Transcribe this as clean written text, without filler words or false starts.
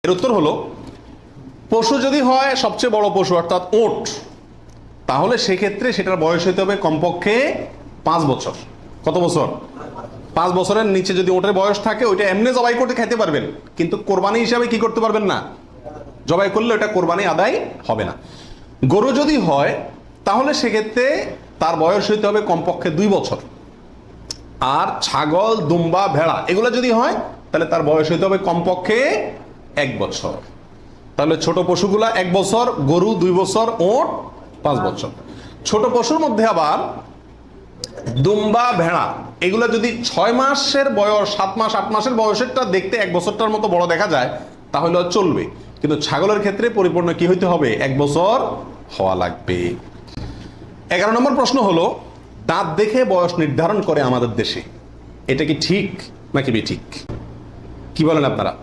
এর উত্তর হলো, পশু যদি হয় সবচেয়ে বড় পশু অর্থাৎ উট, তাহলে সেক্ষেত্রে সেটার বয়স হতে হবে কমপক্ষে 5 বছর। কত বছর? 5 বছরের নিচে যদি ওটার বয়স থাকে ওইটা এমনি জবাই করতে খাইতে পারবেন, কিন্তু কোরবানি হিসাবে কি করতে পারবেন না, জবাই করলে ওটা কোরবানি আদায় হবে না। গরু যদি হয় তাহলে সেক্ষেত্রে তার বয়স হইতে হবে কমপক্ষে 2 বছর। আর ছাগল, দুম্বা, ভেড়া এগুলো যদি হয় তাহলে তার বয়স হইতে হবে কমপক্ষে 1 বছর। তাহলে ছোট পশুগুলা 1 বছর, গরু 2 বছর, ওট 5 বছর। ছোট পশুর মধ্যে আবার দুম্বা, ভেড়া এগুলো যদি 6 মাসের বয়স, 7 মাস, 8 মাসের বয়সেরটা দেখতে 1 বছরটার মতো বড় দেখা যায় তাহলে চলবে, কিন্তু ছাগলের ক্ষেত্রে পরিপূর্ণ কি হইতে হবে, 1 বছর হওয়া লাগবে। 11 নম্বর প্রশ্ন হলো, দাঁত দেখে বয়স নির্ধারণ করে আমাদের দেশে, এটা কি ঠিক নাকি বেঠিক? কি বলেন আপনারা?